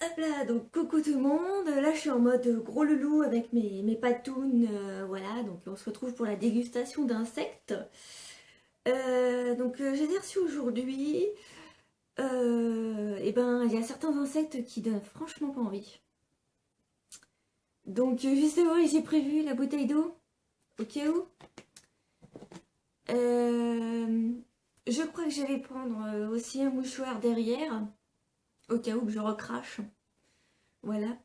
Hop là, donc coucou tout le monde, là je suis en mode gros loulou avec mes patounes, voilà, donc on se retrouve pour la dégustation d'insectes. J'ai reçu aujourd'hui, et ben il y a certains insectes qui donnent franchement pas envie. Donc justement j'ai prévu la bouteille d'eau, au cas où. Euh, je crois que je vais prendre aussi un mouchoir derrière, au cas où que je recrache, voilà.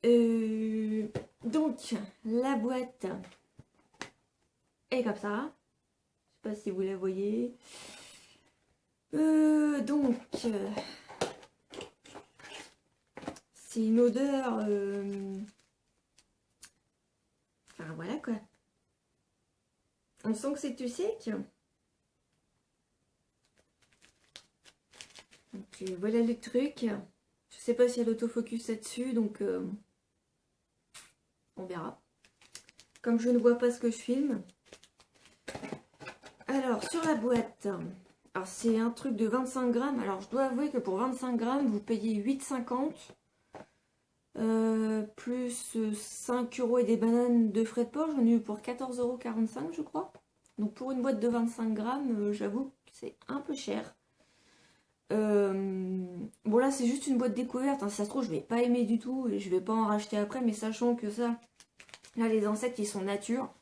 Euh, donc, la boîte est comme ça. Je sais pas si vous la voyez. C'est une odeur. Enfin, voilà quoi. On sent que c'est tout sec. Donc, voilà le truc. Je sais pas s'il y a l'autofocus là-dessus, donc on verra. Comme je ne vois pas ce que je filme. Alors, sur la boîte, alors c'est un truc de 25 grammes. Alors, je dois avouer que pour 25 grammes, vous payez 8,50 plus 5 euros et des bananes de frais de port. J'en ai eu pour 14,45 € je crois. Donc, pour une boîte de 25 grammes, j'avoue que c'est un peu cher. Bon, là, c'est juste une boîte découverte. Hein. Si ça se trouve, je vais pas aimer du tout et je vais pas en racheter après. Mais sachant que ça, là, les insectes, ils sont nature.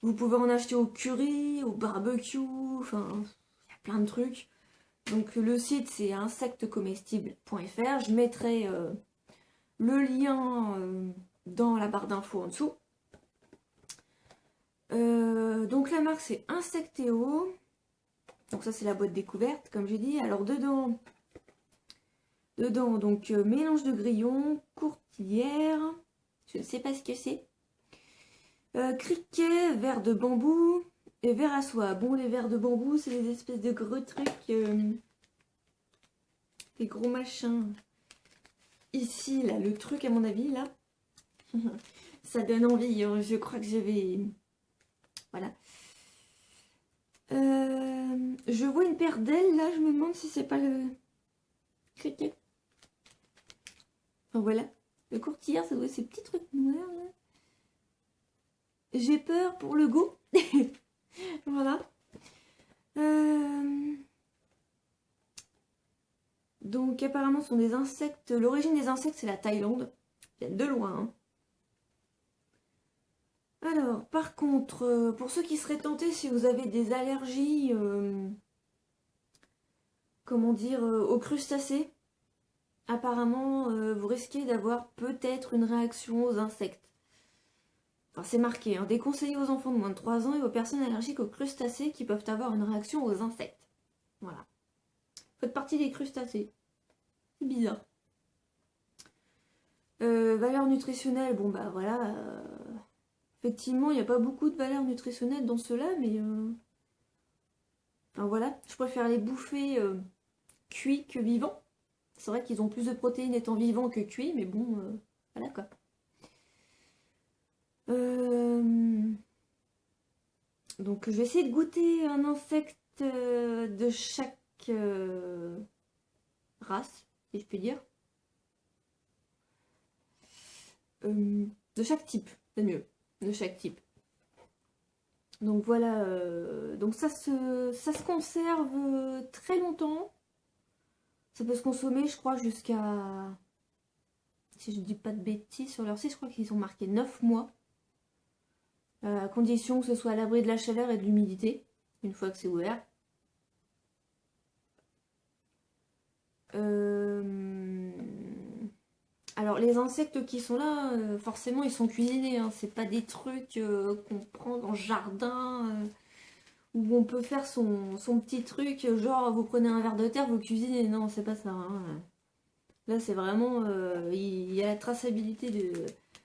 Vous pouvez en acheter au curry, au barbecue, enfin, il y a plein de trucs. Donc le site c'est insectescomestibles.fr. Je mettrai le lien dans la barre d'infos en dessous. Donc la marque c'est Insecteo. Donc ça c'est la boîte découverte comme j'ai dit. Alors dedans donc mélange de grillons, courtilière, je ne sais pas ce que c'est. Criquet, verre de bambou et verre à soie. Bon, les verres de bambou, c'est des espèces de gros trucs, des gros machins. Ici, là, le truc, à mon avis, là, ça donne envie. Hein. Je crois que je vais... Voilà. Je vois une paire d'ailes, là, je me demande si c'est pas le criquet. Enfin, voilà. Le courtillard, ça doit être ces petits trucs noirs, là. J'ai peur pour le goût. Voilà. Donc apparemment ce sont des insectes. L'origine des insectes c'est la Thaïlande. Ils viennent de loin. Hein. Alors par contre, pour ceux qui seraient tentés si vous avez des allergies, comment dire, aux crustacés, apparemment vous risquez d'avoir peut-être une réaction aux insectes. Enfin c'est marqué, hein, déconseillé aux enfants de moins de 3 ans et aux personnes allergiques aux crustacés qui peuvent avoir une réaction aux insectes. Voilà. Faites partie des crustacés. C'est bizarre. Valeur nutritionnelle, bon bah voilà. Effectivement, il n'y a pas beaucoup de valeur nutritionnelle dans ceux-là, mais enfin, voilà. Je préfère les bouffer cuits que vivants. C'est vrai qu'ils ont plus de protéines étant vivants que cuits, mais bon, voilà quoi. Donc je vais essayer de goûter un insecte de chaque race, si je puis dire. De chaque type, c'est mieux. De chaque type. Donc voilà, donc ça se conserve très longtemps. Ça peut se consommer, je crois, jusqu'à... Si je dis pas de bêtises, sur leur site, je crois qu'ils ont marqué 9 mois. À condition que ce soit à l'abri de la chaleur et de l'humidité, une fois que c'est ouvert. Alors les insectes qui sont là, forcément ils sont cuisinés, hein. C'est pas des trucs qu'on prend dans le jardin, où on peut faire son petit truc, genre vous prenez un verre de terre, vous cuisinez. Non, c'est pas ça. Hein. Là c'est vraiment, il y a la traçabilité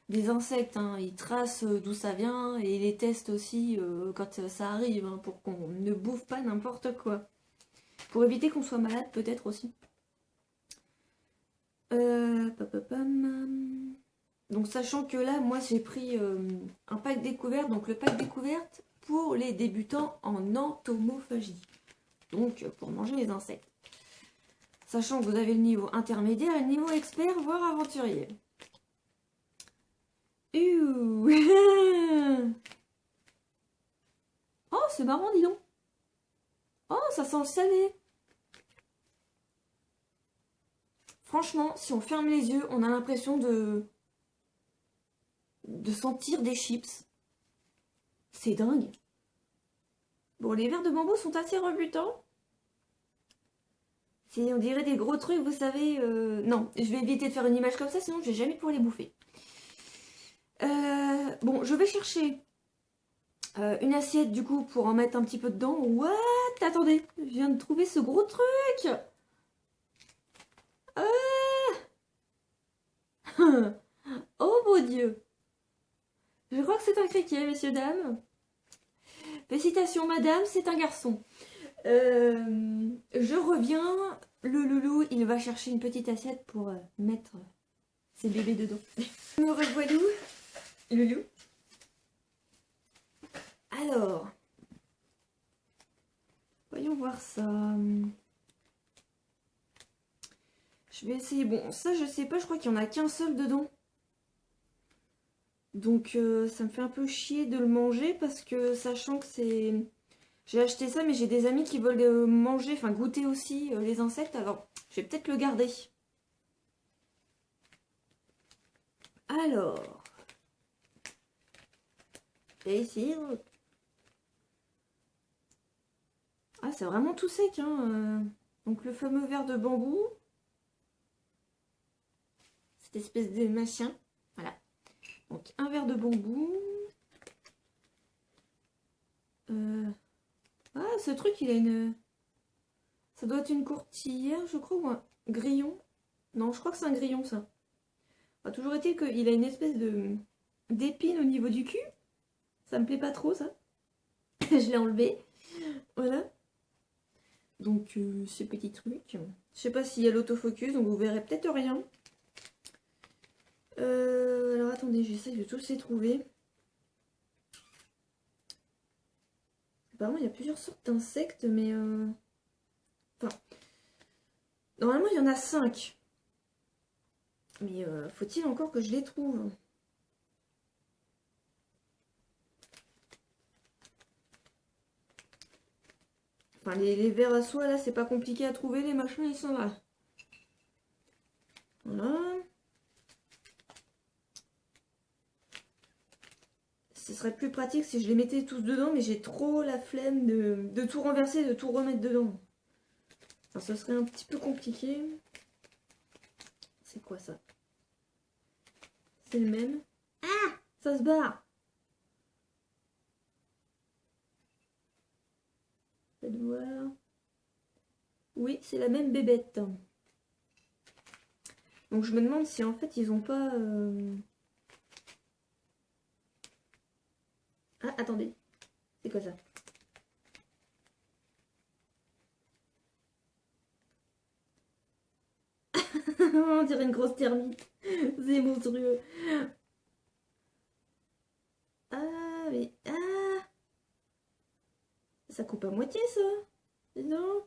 des insectes, hein. Ils tracent d'où ça vient et ils les testent aussi quand ça arrive, hein, pour qu'on ne bouffe pas n'importe quoi. Pour éviter qu'on soit malade peut-être aussi. Donc sachant que là, moi j'ai pris un pack découverte, donc le pack découverte pour les débutants en entomophagie. Donc pour manger les insectes. Sachant que vous avez le niveau intermédiaire et le niveau expert, voire aventurier. Ouh. Oh, c'est marrant, dis donc. Oh, ça sent le salé. Franchement, si on ferme les yeux, on a l'impression de sentir des chips. C'est dingue. Bon, les verres de bambou sont assez rebutants. On dirait des gros trucs, vous savez. Non, je vais éviter de faire une image comme ça, sinon je vais jamais pouvoir les bouffer. Bon, je vais chercher une assiette du coup pour en mettre un petit peu dedans. What? Attendez, je viens de trouver ce gros truc. Oh mon Dieu. Je crois que c'est un criquet, messieurs, dames. Félicitations, madame, c'est un garçon. Je reviens. Le loulou, il va chercher une petite assiette pour mettre ses bébés dedans. Me revoilou, loulou. Alors, voyons voir ça. Je vais essayer. Bon, ça, je sais pas, je crois qu'il n'y en a qu'un seul dedans. Donc, ça me fait un peu chier de le manger parce que, sachant que c'est... J'ai acheté ça, mais j'ai des amis qui veulent manger, enfin goûter aussi les insectes. Alors, je vais peut-être le garder. Alors. Et ici. Ah, c'est vraiment tout sec, hein. Donc, le fameux verre de bambou. Cette espèce de machin. Voilà. Donc, un verre de bambou. Ah, ce truc, il a une... Ça doit être une courtière, je crois, ou un grillon. Non, je crois que c'est un grillon, ça. A toujours été qu'il a une espèce de d'épine au niveau du cul. Ça me plaît pas trop, ça. Je l'ai enlevé. Voilà. Donc, ces petits trucs. Je sais pas s'il y a l'autofocus, donc vous verrez peut-être rien. Alors, attendez, j'essaye de tous les trouver. Apparemment, il y a plusieurs sortes d'insectes, mais... Enfin... Normalement, il y en a 5. Mais faut-il encore que je les trouve? Enfin, les vers à soie, là, c'est pas compliqué à trouver. Les machins, ils sont là. Voilà. Ce serait plus pratique si je les mettais tous dedans, mais j'ai trop la flemme de tout renverser, de tout remettre dedans. Enfin, ce serait un petit peu compliqué. C'est quoi ça? C'est le même. Ah! Ça se barre! Faites voir. Oui, c'est la même bébête. Donc je me demande si en fait ils ont pas... Ah, attendez. C'est quoi ça? On dirait une grosse termite. C'est monstrueux. Ah, mais... Ah! Ça coupe à moitié, ça. Non.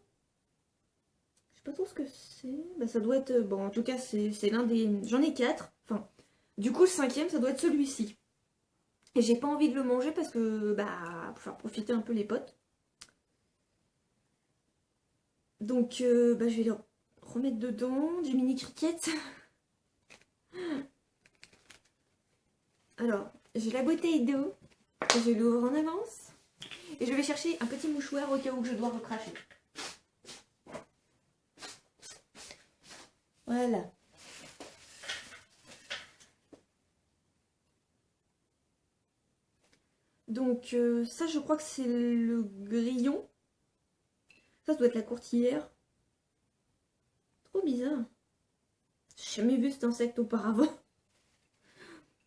Je sais pas trop ce que c'est. Bah, ça doit être... Bon, en tout cas, c'est l'un des... J'en ai 4. Enfin, du coup, le 5e, ça doit être celui-ci. Et j'ai pas envie de le manger parce que... Bah, pour faire profiter un peu les potes. Donc, bah, je vais le remettre dedans. Du mini cricket. Alors, j'ai la bouteille d'eau. Je l'ouvre en avance. Et je vais chercher un petit mouchoir au cas où je dois recracher. Voilà. Donc ça je crois que c'est le grillon. Ça doit être la courtière. Trop bizarre. J'ai jamais vu cet insecte auparavant.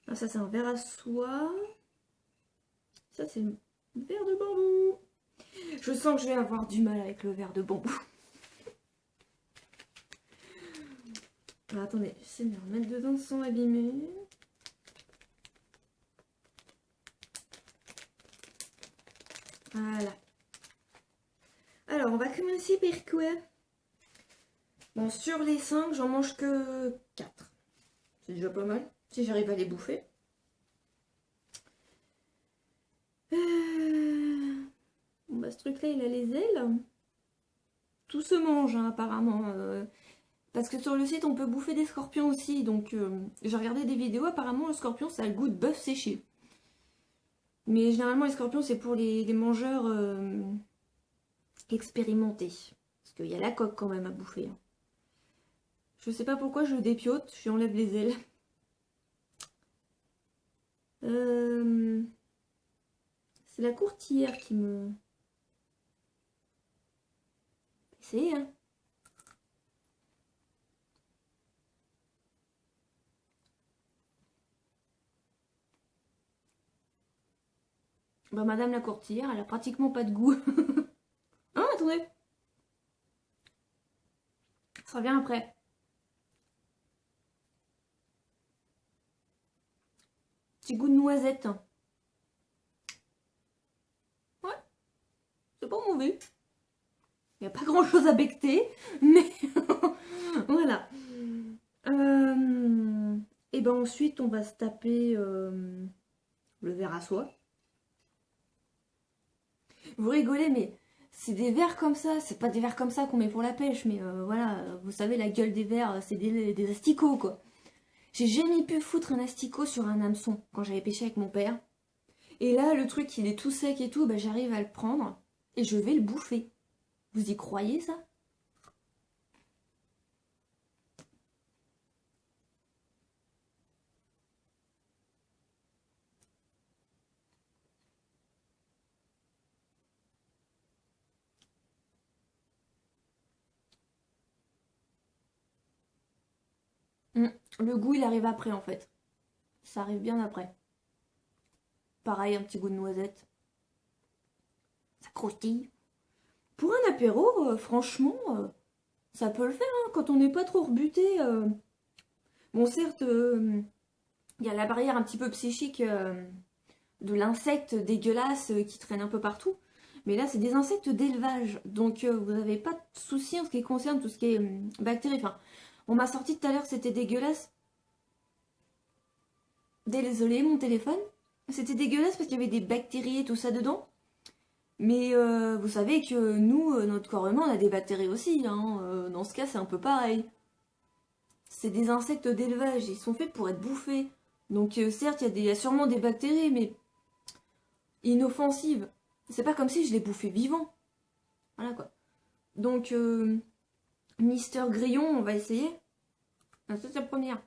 Ah, ça c'est un verre à soie. Ça c'est le verre de bambou. Je sens que je vais avoir du mal avec le verre de bambou. Alors, attendez, j'essaie de me remettre dedans sans abîmer. Voilà. Alors, on va commencer par quoi? Bon, sur les 5, j'en mange que 4. C'est déjà pas mal, si j'arrive à les bouffer. Bon, bah, ce truc-là, il a les ailes. Tout se mange, hein, apparemment. Parce que sur le site, on peut bouffer des scorpions aussi. Donc, j'ai regardé des vidéos. Apparemment, le scorpion, ça a le goût de bœuf séché. Mais généralement, les scorpions, c'est pour les mangeurs expérimentés. Parce qu'il y a la coque quand même à bouffer. Hein. Je sais pas pourquoi je le dépiote. Je lui enlève les ailes. C'est la courtière qui me... Essayez, hein. Bah, madame la courtière, elle a pratiquement pas de goût. Ah, attendez. Ça revient après. Petit goût de noisette. Ouais, c'est pas mauvais. Il n'y a pas grand chose à becter, mais voilà. Et ben ensuite, on va se taper le verre à soie. Vous rigolez, mais c'est des verres comme ça. C'est pas des verres comme ça qu'on met pour la pêche, mais voilà, vous savez, la gueule des verres, c'est des asticots, quoi. J'ai jamais pu foutre un asticot sur un hameçon quand j'avais pêché avec mon père. Et là, le truc, il est tout sec et tout, bah, j'arrive à le prendre et je vais le bouffer. Vous y croyez, ça? Le goût, il arrive après, en fait. Ça arrive bien après. Pareil, un petit goût de noisette. Ça croustille. Pour un apéro, franchement, ça peut le faire, hein, quand on n'est pas trop rebuté. Bon, certes, il y a la barrière un petit peu psychique de l'insecte dégueulasse qui traîne un peu partout. Mais là, c'est des insectes d'élevage. Donc, vous n'avez pas de soucis en ce qui concerne tout ce qui est bactéries. Enfin, on m'a sorti tout à l'heure, c'était dégueulasse. Désolé, mon téléphone. C'était dégueulasse parce qu'il y avait des bactéries et tout ça dedans. Mais vous savez que nous, notre corps humain, on a des bactéries aussi. Hein. Dans ce cas, c'est un peu pareil. C'est des insectes d'élevage. Ils sont faits pour être bouffés. Donc, certes, il y a sûrement des bactéries, mais inoffensives. C'est pas comme si je les bouffais vivants. Voilà quoi. Donc, Mister Grillon, on va essayer. Ah, ça, c'est la première.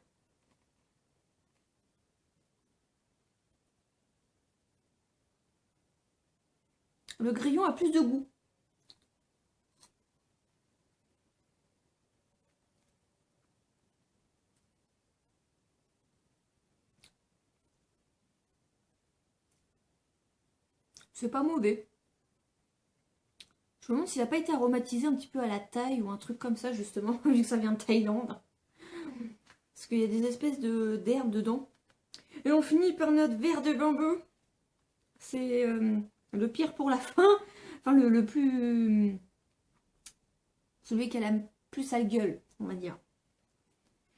Le grillon a plus de goût. C'est pas mauvais. Je me demande s'il n'a pas été aromatisé un petit peu à la thaï ou un truc comme ça, justement, vu que ça vient de Thaïlande. Parce qu'il y a des espèces d'herbes dedans. Et on finit par notre verre de bambou. C'est le pire pour la fin. Enfin, le plus... Celui qui a la plus sale gueule, on va dire.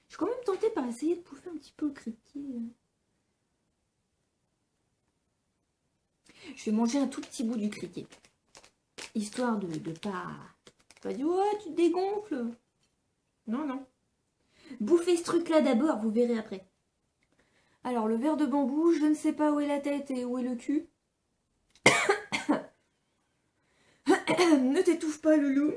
Je suis quand même tentée par essayer de bouffer un petit peu le criquet. Je vais manger un tout petit bout du criquet. Histoire de pas dire, ouais, tu te dégonfles. Non, non. Bouffez ce truc-là d'abord, vous verrez après. Alors, le verre de bambou, je ne sais pas où est la tête et où est le cul. Ne t'étouffe pas, loulou.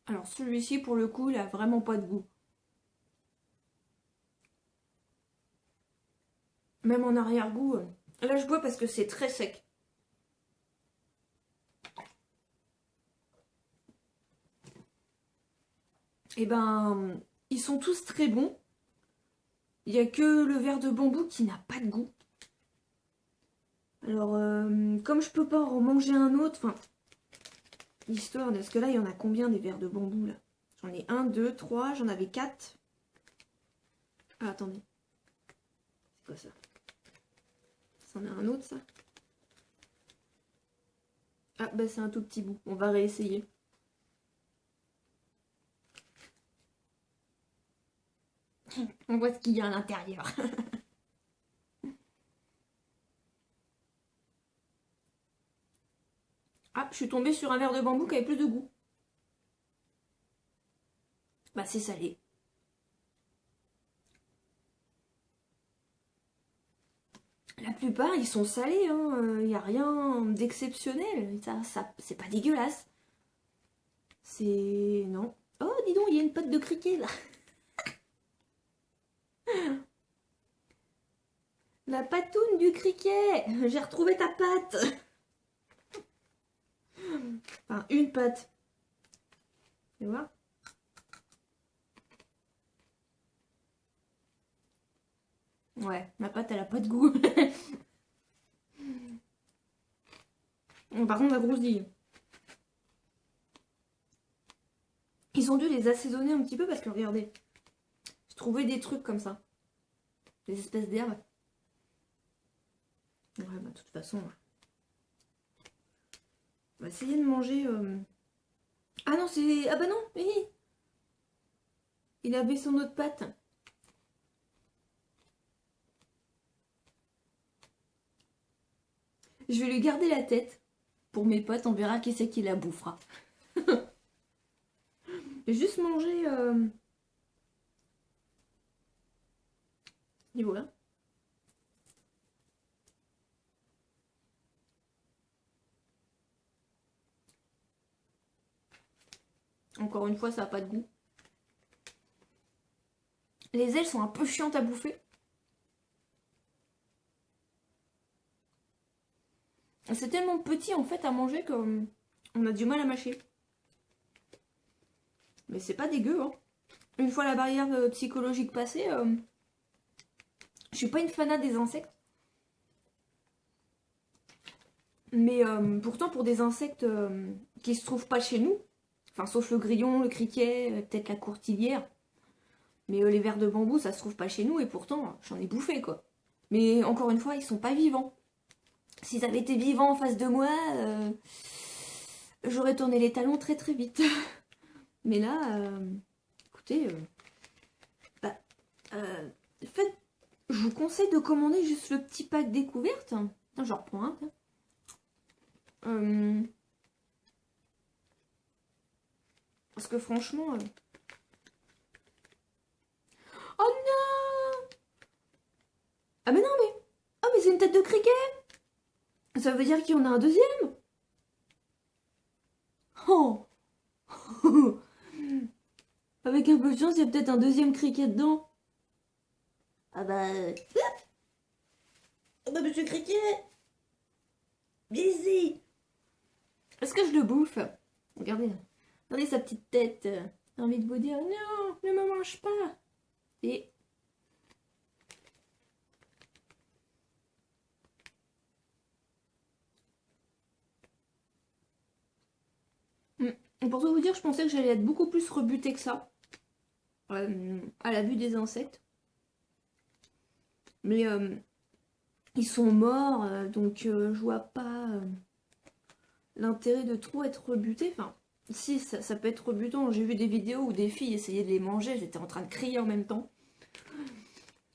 Alors, celui-ci, pour le coup, il a vraiment pas de goût. Même en arrière-goût. Là, je bois parce que c'est très sec. Et ben, ils sont tous très bons. Il n'y a que le verre de bambou qui n'a pas de goût. Alors, comme je peux pas en manger un autre, enfin, histoire de... Parce que là, il y en a combien des verres de bambou, là? J'en ai 1, 2, 3, j'en avais 4. Ah, attendez. C'est quoi ça? C'en est un autre, ça? Ah, bah c'est un tout petit bout. On va réessayer. On voit ce qu'il y a à l'intérieur. Ah, je suis tombée sur un verre de bambou qui avait plus de goût. Bah c'est salé. La plupart, ils sont salés, hein. Il n'y a rien d'exceptionnel. Ça, c'est pas dégueulasse. C'est... Non. Oh, dis donc, il y a une patte de criquet, là. La patoune du criquet. J'ai retrouvé ta patte. Enfin, une patte. Tu vois? Ouais, ma patte, elle a pas de goût. Par contre, la grosse. Ils ont dû les assaisonner un petit peu parce que regardez, j'ai trouvé des trucs comme ça. Des espèces d'herbes. Ouais, bah de toute façon, on va essayer de manger... Ah non, c'est... Ah bah non, il avait son autre patte. Je vais lui garder la tête. Pour mes potes, on verra qui c'est qui la bouffera. J'ai juste mangé... Et voilà. Encore une fois, ça n'a pas de goût. Les ailes sont un peu chiantes à bouffer. C'est tellement petit en fait à manger qu'on a du mal à mâcher. Mais c'est pas dégueu, hein. Une fois la barrière psychologique passée, je suis pas une fanat des insectes. Mais pourtant pour des insectes qui se trouvent pas chez nous, enfin sauf le grillon, le criquet, peut-être la courtilière, mais les vers de bambou ça se trouve pas chez nous et pourtant j'en ai bouffé quoi. Mais encore une fois ils sont pas vivants. S'ils avaient été vivants en face de moi, j'aurais tourné les talons très très vite. Mais là, écoutez, bah, faites, je vous conseille de commander juste le petit pack découverte. Attends, je reprends un. Parce que franchement... Oh non! Ah mais non mais... Ah mais c'est une tête de criquet! Ça veut dire qu'il y en a un deuxième? Oh! Avec un peu de chance, il y a peut-être un deuxième criquet dedans. Ah bah... Ah bah monsieur criquet! Viens ici! Est-ce que je le bouffe? Regardez. Regardez sa petite tête. J'ai envie de vous dire, non, ne me mange pas. Et... Pour tout vous dire, je pensais que j'allais être beaucoup plus rebutée que ça. À la vue des insectes. Mais ils sont morts, donc je vois pas l'intérêt de trop être rebuté. Enfin, si, ça peut être rebutant. J'ai vu des vidéos où des filles essayaient de les manger, elles étaient en train de crier en même temps.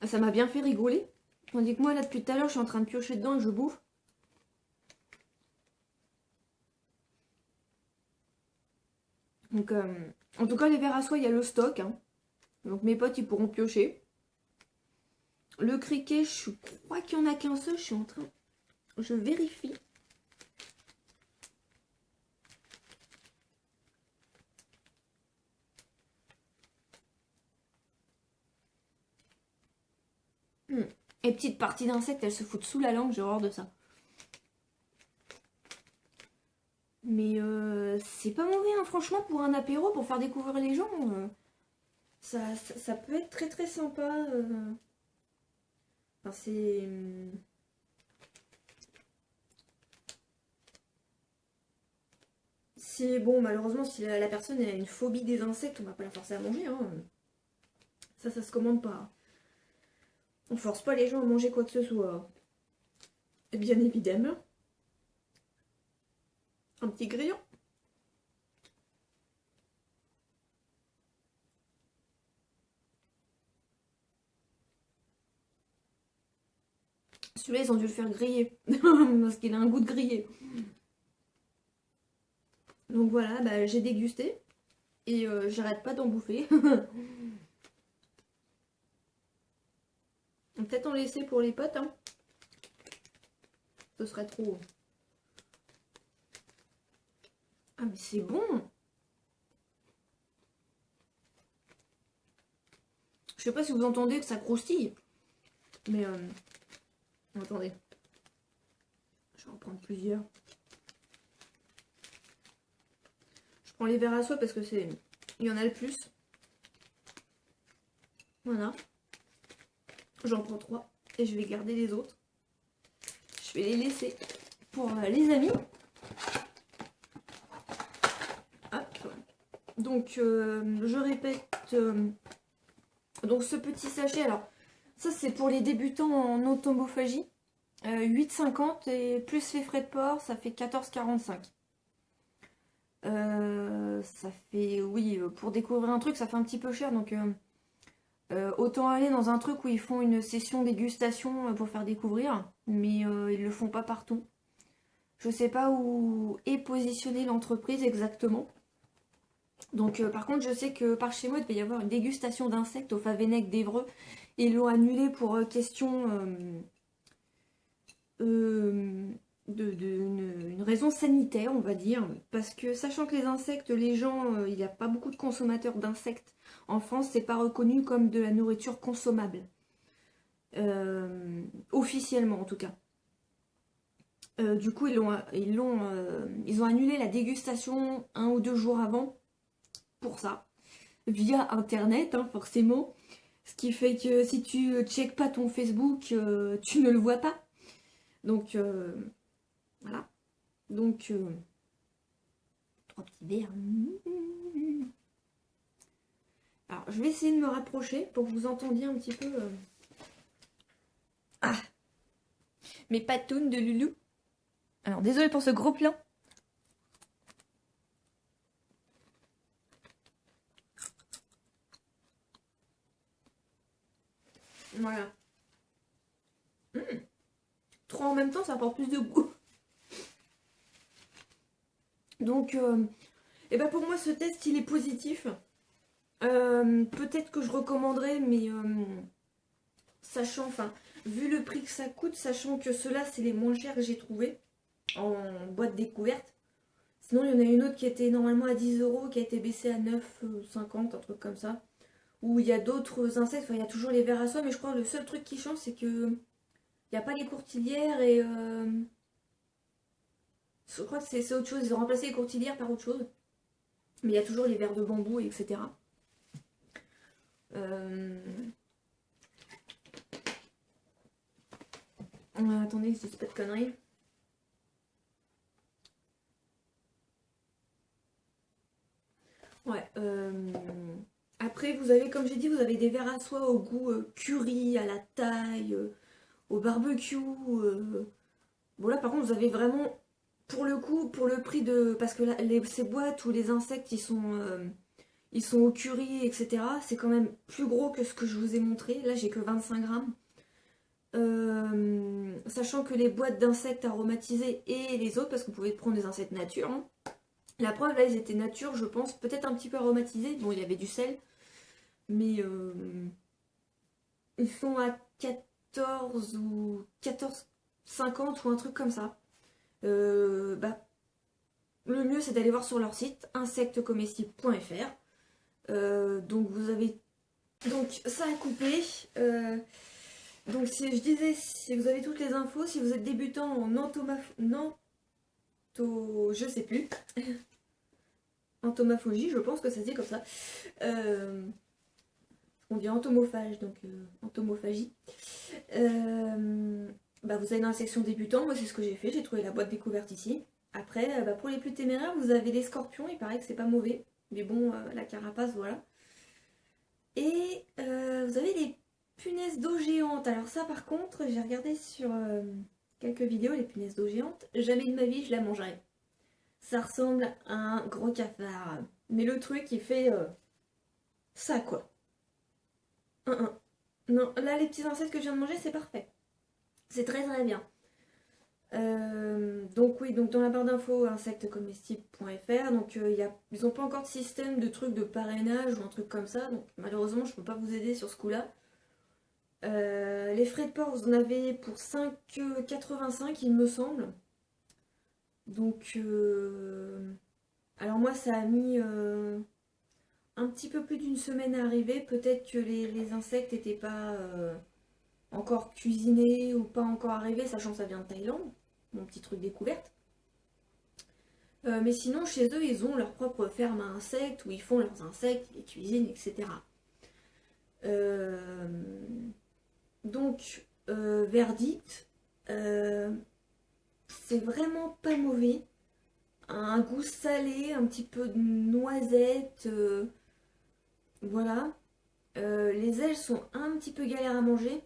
Ça m'a bien fait rigoler. Tandis que moi, là, depuis tout à l'heure, je suis en train de piocher dedans et je bouffe. Donc, en tout cas, les vers à soie, il y a le stock. Hein. Donc, mes potes, ils pourront piocher. Le criquet, je crois qu'il n'y en a qu'un seul. Je suis en train... Je vérifie. Et petite partie d'insectes, elles se foutent sous la langue, j'ai horreur de ça. Mais c'est pas mauvais, hein, franchement, pour un apéro, pour faire découvrir les gens. Ça peut être très très sympa. Enfin, c'est... Si, bon, malheureusement, si la personne a une phobie des insectes, on va pas la forcer à manger. Hein. Ça se commande pas. On force pas les gens à manger quoi que ce soit. Et bien évidemment, un petit grillon. Celui-là, ils ont dû le faire griller. Parce qu'il a un goût de grillé. Donc voilà, bah, j'ai dégusté. Et j'arrête pas d'en bouffer. Peut-être en laisser pour les potes. Hein. Ce serait trop. Ah mais c'est bon. Je sais pas si vous entendez que ça croustille. Mais attendez. Je vais en prendre plusieurs. Je prends les verres à soie parce que c'est. Il y en a le plus. Voilà. J'en prends 3. Et je vais garder les autres. Je vais les laisser pour les amis. Hop. Donc je répète. Donc ce petit sachet, alors ça c'est pour les débutants en automophagie. 8,50 et plus les frais de port, ça fait 14,45. Ça fait, oui, pour découvrir un truc, ça fait un petit peu cher. Donc autant aller dans un truc où ils font une session dégustation pour faire découvrir. Mais ils le font pas partout. Je sais pas où est positionnée l'entreprise exactement. Donc par contre, je sais que par chez moi, il devait y avoir une dégustation d'insectes au Favennec d'Évreux. Et ils l'ont annulé pour question une raison sanitaire, on va dire. Parce que sachant que les insectes, les gens, il n'y a pas beaucoup de consommateurs d'insectes. En France, c'est pas reconnu comme de la nourriture consommable. Officiellement en tout cas. Du coup, ils ont annulé la dégustation 1 ou 2 jours avant pour ça, via internet, hein, forcément. Ce qui fait que si tu checkes pas ton Facebook, tu ne le vois pas. Donc, voilà. Donc, 3 petits verres. Alors, je vais essayer de me rapprocher pour que vous entendiez un petit peu. Ah, mes patounes de loulou. Alors, désolé pour ce gros plan. Voilà. 3 en même temps, ça apporte plus de goût. Donc, et ben pour moi, ce test, il est positif. Peut-être que je recommanderais, mais sachant, enfin, vu le prix que ça coûte, sachant que ceux-là, c'est les moins chers que j'ai trouvé en boîte découverte. Sinon, il y en a une autre qui était normalement à 10 euros, qui a été baissée à 9,50, un truc comme ça. Où il y a d'autres insectes, enfin, il y a toujours les vers à soie, mais je crois que le seul truc qui change, c'est que il n'y a pas les courtilières et. Je crois que c'est autre chose, ils ont remplacé les courtilières par autre chose. Mais il y a toujours les vers de bambou, etc. Attendez, je dis pas de conneries. Ouais. Après, vous avez, comme j'ai dit, vous avez des verres à soie au goût curry, à la taille, au barbecue. Bon là, par contre, vous avez vraiment, pour le coup, pour le prix de... Parce que là, ces boîtes où les insectes, ils sont au curry, etc. C'est quand même plus gros que ce que je vous ai montré. Là, j'ai que 25 grammes. Sachant que les boîtes d'insectes aromatisés et les autres, parce que vous pouvez prendre des insectes nature, hein. La preuve, là, ils étaient nature, je pense, peut-être un petit peu aromatisés. Bon, il y avait du sel, mais ils sont à 14 ou 14,50 ou un truc comme ça. Bah, le mieux, c'est d'aller voir sur leur site, insectescomestibles.fr. Donc, vous avez... Donc, ça a coupé. Donc, si je disais, si vous avez toutes les infos, si vous êtes débutant en je sais plus. Entomophagie, je pense que ça se dit comme ça. On dit entomophage, donc entomophagie. Bah vous allez dans la section débutant, moi c'est ce que j'ai fait, j'ai trouvé la boîte découverte ici. Après, pour les plus téméraires, vous avez les scorpions, il paraît que c'est pas mauvais. Mais bon, la carapace, voilà. Et vous avez les punaises d'eau géantes. Alors ça, par contre, j'ai regardé sur quelques vidéos, les punaises d'eau géantes. Jamais de ma vie, je la mangerai. Ça ressemble à un gros cafard. Mais le truc, il fait ça, quoi. Non, là, les petits insectes que je viens de manger, c'est parfait. C'est très très bien. Donc oui, donc dans la barre d'infos insectescomestibles.fr, donc ils n'ont pas encore de système de truc de parrainage ou un truc comme ça, donc malheureusement je peux pas vous aider sur ce coup-là. Les frais de port, vous en avez pour 5,85 il me semble. Donc alors moi ça a mis un petit peu plus d'une semaine à arriver, peut-être que les insectes n'étaient pas encore cuisinés ou pas encore arrivés, sachant que ça vient de Thaïlande, mon petit truc découverte. Mais sinon, chez eux, ils ont leur propre ferme à insectes où ils font leurs insectes, ils les cuisinent, etc. Donc, verdict, c'est vraiment pas mauvais. Un goût salé, un petit peu de noisette, voilà. Les ailes sont un petit peu galères à manger.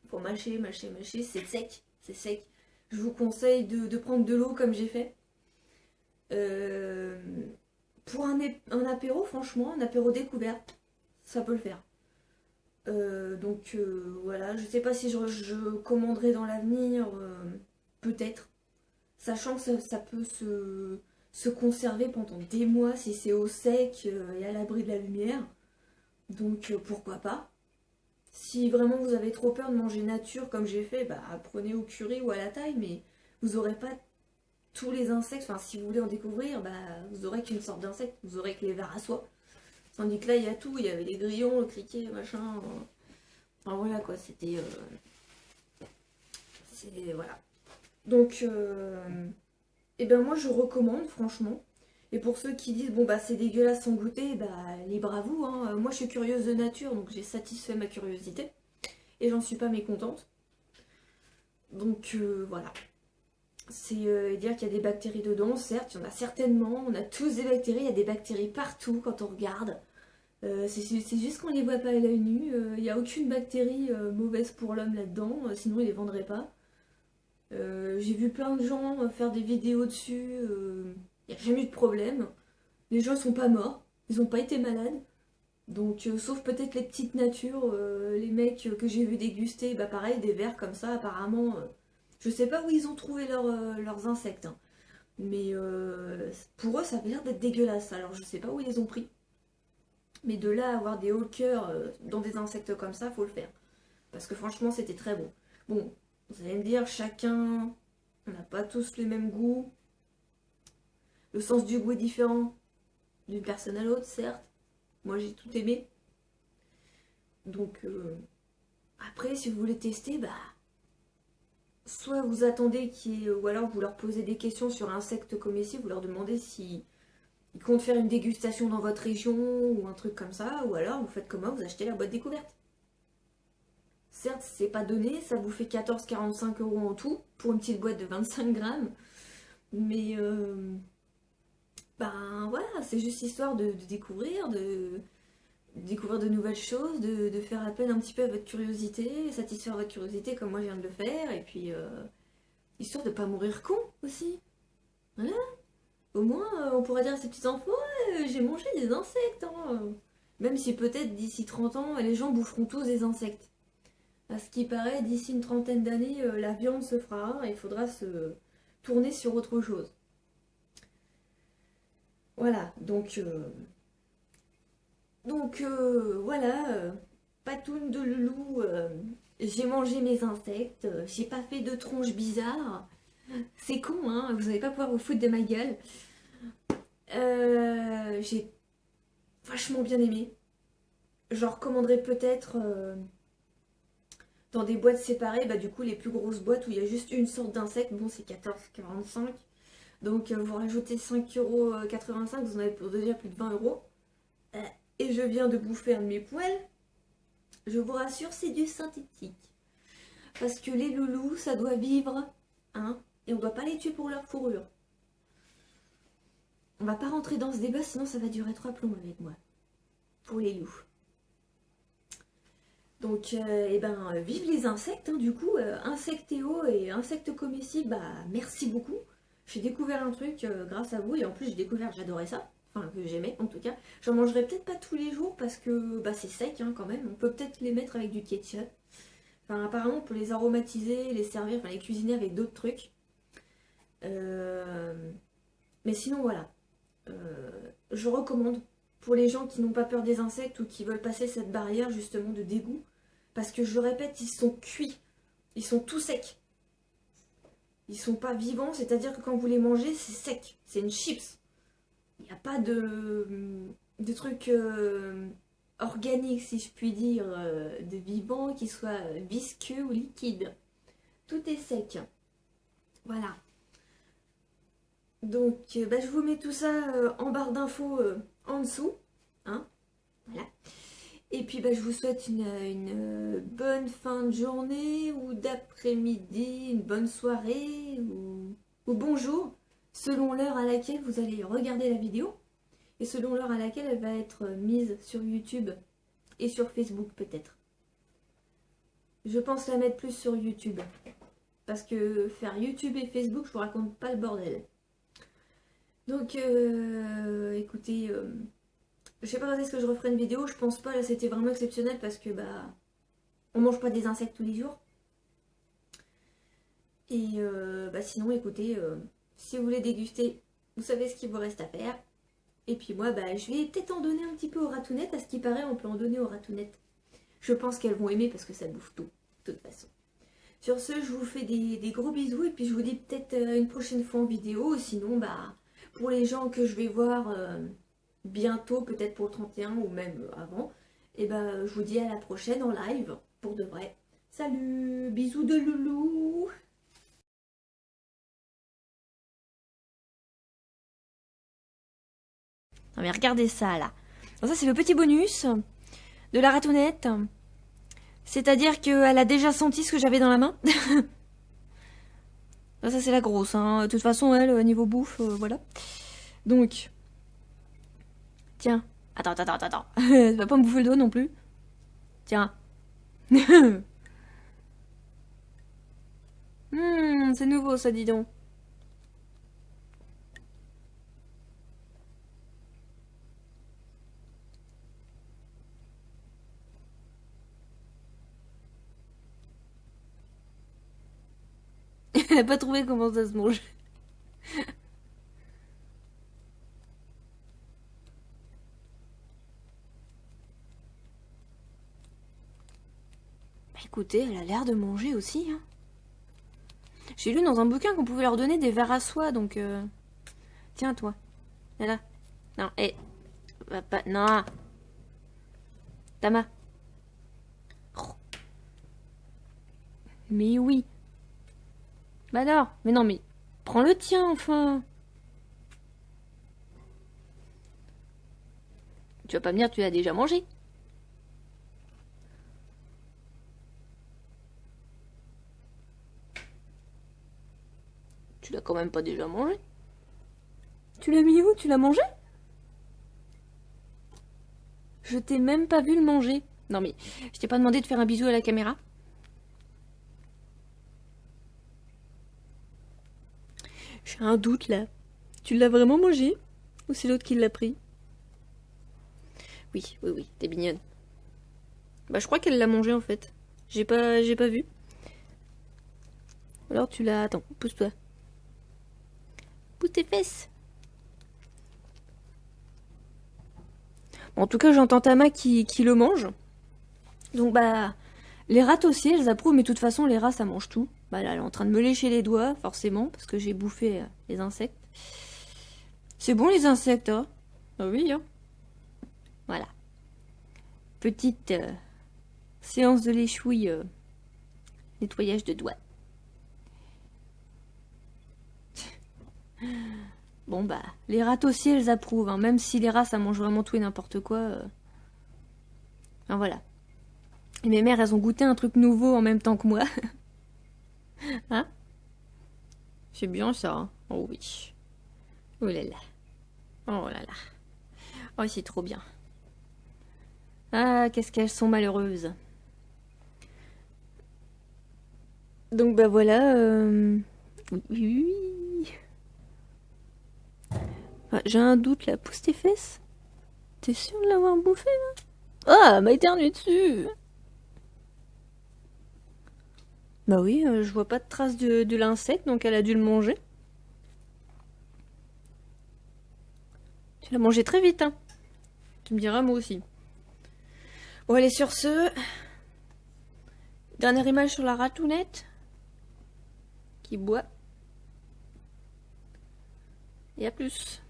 Faut mâcher, mâcher, mâcher, c'est sec, c'est sec. Je vous conseille de prendre de l'eau comme j'ai fait. Pour un apéro, franchement, un apéro découverte, ça peut le faire. Voilà, je sais pas si je commanderai dans l'avenir, peut-être. Sachant que ça peut se conserver pendant des mois si c'est au sec et à l'abri de la lumière. Donc pourquoi pas. Si vraiment vous avez trop peur de manger nature comme j'ai fait, bah prenez au curry ou à la taille, mais vous aurez pas tous les insectes. Enfin, si vous voulez en découvrir, bah vous aurez qu'une sorte d'insecte, vous aurez que les vers à soie. Tandis que là, il y a tout, il y avait les grillons, le criquet, machin. Enfin voilà quoi, c'était. Voilà. Donc, et ben moi je recommande franchement. Et pour ceux qui disent bon bah c'est dégueulasse sans goûter, bah libre à vous, hein. Moi je suis curieuse de nature, donc j'ai satisfait ma curiosité. Et j'en suis pas mécontente. Donc voilà. C'est dire qu'il y a des bactéries dedans, certes, il y en a certainement, on a tous des bactéries, il y a des bactéries partout quand on regarde. C'est juste qu'on les voit pas à l'œil nu, il n'y a aucune bactérie mauvaise pour l'homme là-dedans, sinon il les vendrait pas. J'ai vu plein de gens faire des vidéos dessus, il n'y a jamais eu de problème. Les gens sont pas morts, ils n'ont pas été malades. Donc, sauf peut-être les petites natures, les mecs que j'ai vu déguster, bah pareil, des vers comme ça, apparemment. Je sais pas où ils ont trouvé leurs insectes, hein. Mais pour eux, ça avait l'air d'être dégueulasse. Alors, je sais pas où ils les ont pris. Mais de là à avoir des hauts le cœur dans des insectes comme ça, faut le faire. Parce que franchement, c'était très bon. Bon, vous allez me dire, chacun, on n'a pas tous les mêmes goûts. Le sens du goût est différent d'une personne à l'autre, certes. Moi, j'ai tout aimé. Donc, après, si vous voulez tester, bah, soit vous attendez ou alors vous leur posez des questions sur insectes comestibles, vous leur demandez si ils comptent faire une dégustation dans votre région ou un truc comme ça, ou alors vous faites comment, vous achetez la boîte découverte. Certes, c'est pas donné, ça vous fait 14,45 € en tout pour une petite boîte de 25 grammes, mais ben voilà, c'est juste histoire de découvrir, de découvrir de nouvelles choses, de faire appel un petit peu à votre curiosité, satisfaire votre curiosité comme moi je viens de le faire, et puis histoire de pas mourir con aussi. Voilà. Au moins, on pourra dire à ces petits enfants, ouais, j'ai mangé des insectes, hein. Même si peut-être d'ici 30 ans, les gens boufferont tous des insectes. À ce qui paraît, d'ici une trentaine d'années, la viande se fera rare et il faudra se tourner sur autre chose. Voilà, voilà, patoune de loulou, j'ai mangé mes insectes, j'ai pas fait de tronches bizarres. C'est con, hein, vous allez pas pouvoir vous foutre de ma gueule. J'ai vachement bien aimé. J'en recommanderais peut-être dans des boîtes séparées, bah du coup les plus grosses boîtes où il y a juste une sorte d'insecte, bon c'est 14,45. Donc vous rajoutez 5,85 €, vous en avez pour déjà plus de 20 €. Et je viens de bouffer un de mes poils. Je vous rassure, c'est du synthétique. Parce que les loulous, ça doit vivre, hein. et on doit pas les tuer pour leur fourrure. On va pas rentrer dans ce débat, sinon ça va durer 3 plombs avec moi. Pour les loups. Donc, vive les insectes, hein, du coup, insectéo et insectes comestibles, bah merci beaucoup. J'ai découvert un truc grâce à vous, et en plus j'ai découvert, j'adorais ça, enfin que j'aimais en tout cas. J'en mangerai peut-être pas tous les jours parce que bah, c'est sec hein, quand même, on peut peut-être les mettre avec du ketchup. Enfin apparemment on peut les aromatiser, les servir, enfin les cuisiner avec d'autres trucs. Mais sinon voilà, je recommande pour les gens qui n'ont pas peur des insectes ou qui veulent passer cette barrière justement de dégoût. Parce que je le répète, ils sont cuits. Ils sont tout secs. Ils sont pas vivants, c'est-à-dire que quand vous les mangez, c'est sec. C'est une chips. Il n'y a pas de truc organique, si je puis dire, de vivant qui soit visqueux ou liquide. Tout est sec. Voilà. Donc, je vous mets tout ça en barre d'infos en dessous. Hein, voilà. Et puis je vous souhaite une bonne fin de journée ou d'après-midi, une bonne soirée ou bonjour, selon l'heure à laquelle vous allez regarder la vidéo et selon l'heure à laquelle elle va être mise sur YouTube et sur Facebook peut-être. Je pense la mettre plus sur YouTube parce que faire YouTube et Facebook, je vous raconte pas le bordel. Donc écoutez... je sais pas quand est-ce que je referai une vidéo, je pense pas, là c'était vraiment exceptionnel parce que on mange pas des insectes tous les jours. Et sinon écoutez, si vous voulez déguster, vous savez ce qu'il vous reste à faire. Et puis moi je vais peut-être en donner un petit peu aux ratounettes, à ce qui paraît on peut en donner aux ratounettes. Je pense qu'elles vont aimer parce que ça bouffe tout, de toute façon. Sur ce, je vous fais des gros bisous et puis je vous dis peut-être une prochaine fois en vidéo. Sinon pour les gens que je vais voir... bientôt, peut-être pour le 31 ou même avant. Et je vous dis à la prochaine en live, pour de vrai. Salut, bisous de loulou. Non mais regardez ça là. Donc ça c'est le petit bonus de la ratounette. C'est-à-dire qu'elle a déjà senti ce que j'avais dans la main. Ça c'est la grosse, hein. De toute façon elle, niveau bouffe, voilà. Donc... Tiens. Attends. Tu vas pas me bouffer le doigt non plus. Tiens. C'est nouveau ça, dis donc. Elle a pas trouvé comment ça se mange. Écoutez, elle a l'air de manger aussi. Hein. J'ai lu dans un bouquin qu'on pouvait leur donner des vers à soie, donc... Tiens, toi. Là. Non, hé. Va pas... Non. Tama. Oh. Mais oui. Bah non. Mais non, mais... Prends le tien, enfin. Tu vas pas me dire que tu l'as déjà mangé. Tu l'as quand même pas déjà mangé. Tu l'as mis où? Tu l'as mangé? Je t'ai même pas vu le manger. Non mais, je t'ai pas demandé de faire un bisou à la caméra. J'ai un doute là. Tu l'as vraiment mangé? Ou c'est l'autre qui l'a pris? Oui, t'es mignonne. Je crois qu'elle l'a mangé en fait. J'ai pas vu. Alors tu l'as... Attends, pousse-toi. Pousse tes fesses. Bon, en tout cas, j'entends Tama qui le mange. Donc les rats aussi, elles approuvent, mais de toute façon, les rats, ça mange tout. Là, elle est en train de me lécher les doigts, forcément, parce que j'ai bouffé les insectes. C'est bon, les insectes, hein? Ah oui, hein? Voilà. Petite séance de léchouille, nettoyage de doigts. Bon les rats aussi elles approuvent, hein. Même si les rats ça mange vraiment tout et n'importe quoi. Enfin, voilà. Et mes mères elles ont goûté un truc nouveau en même temps que moi. Hein? C'est bien ça. Hein. Oh oui. Oh là là. Oh là là. Oh, c'est trop bien. Ah, qu'est-ce qu'elles sont malheureuses. Donc bah voilà. Oui, oui, oui. Ah, j'ai un doute là. Pousse tes fesses. T'es sûr de l'avoir bouffé là? Ah, elle m'a éternué dessus. Bah oui, je vois pas de traces de l'insecte, donc elle a dû le manger. Tu l'as mangé très vite, hein. Tu me diras moi aussi. Bon allez, sur ce, dernière image sur la ratounette qui boit. Et à plus.